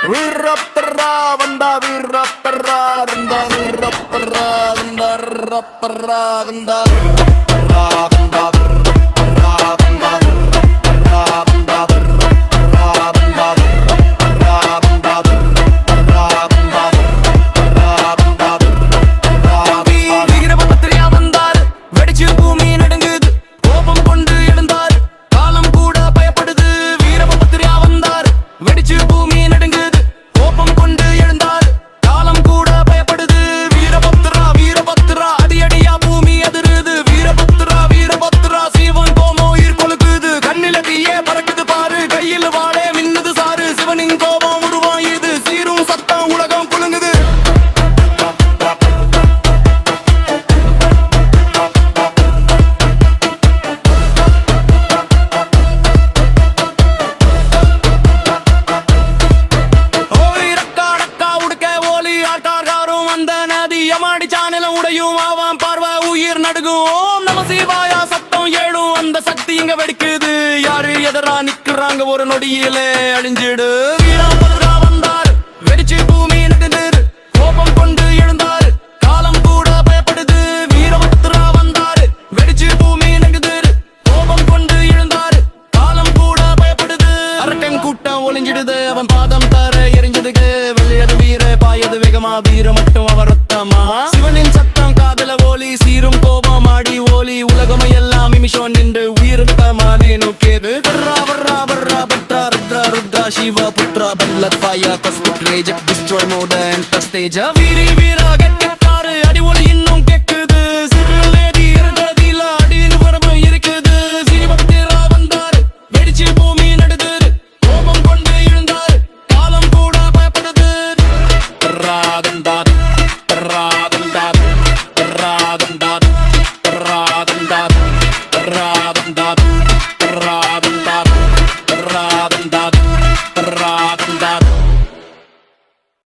வீரப்பரா வந்தா வீரப்பரா வந்தா வீரப்பரா வந்தா வீரப்பரா வந்தா வீரப்பரா வந்தா யமாடி சானல உடையும் ஆவாம் பார்வை உயிர் நடுகும் ஓம் நம சிவாயா சத்தம் ஏழும் அந்த சக்தி இங்க வெடிக்குது யாரு எதரா நிக்கிறாங்க ஒரு நொடியிலே அழிஞ்சிடு வீரபத்ரா வந்தார் வெடிச்சு பூமி நடுங்குது கோபம் கொண்டு எழுந்தார் காலம் கூட பயப்படுது வீரபத்ரா வந்தார் வெடிச்சு பூமி நடுங்குது கோபம் கொண்டு எழுந்தார் காலம் கூட பயப்படுது அரக்கன் கூட்டம் ஒளிஞ்சிடுது அவன் பாதம் தர எரிஞ்சதுக்கு வெளியது வீர பாயது வேகமா வீர மட்டும் அவர் சிவனின் சத்தம் காதல ஓலி சீரும் கோபம் ஆடி ஓலி உலகம் எல்லாம் நிமிஷம் நின்று உயிர்த்த மாலே நோக்கியது வர்றா வர்றா வர்றா பத்ரா ருத்ரா ருத்ரா சிவ புத்ரா பல்லத் பாயா கஸ்புட் rage destroy mode and stage வீரி வீரா கெட்டாரு அடி ஒலி இன்னும் கேக்குது சிறுலேடி இருந்ததில அடியில் வரம்பு இருக்குது சிவபக்தரா வந்தார் வெடிச்சு பூமி நடுங்குது கோபம் கொண்டு எழுந்தார் காலம் கூட பயப்படுது ராகந்தார் Ra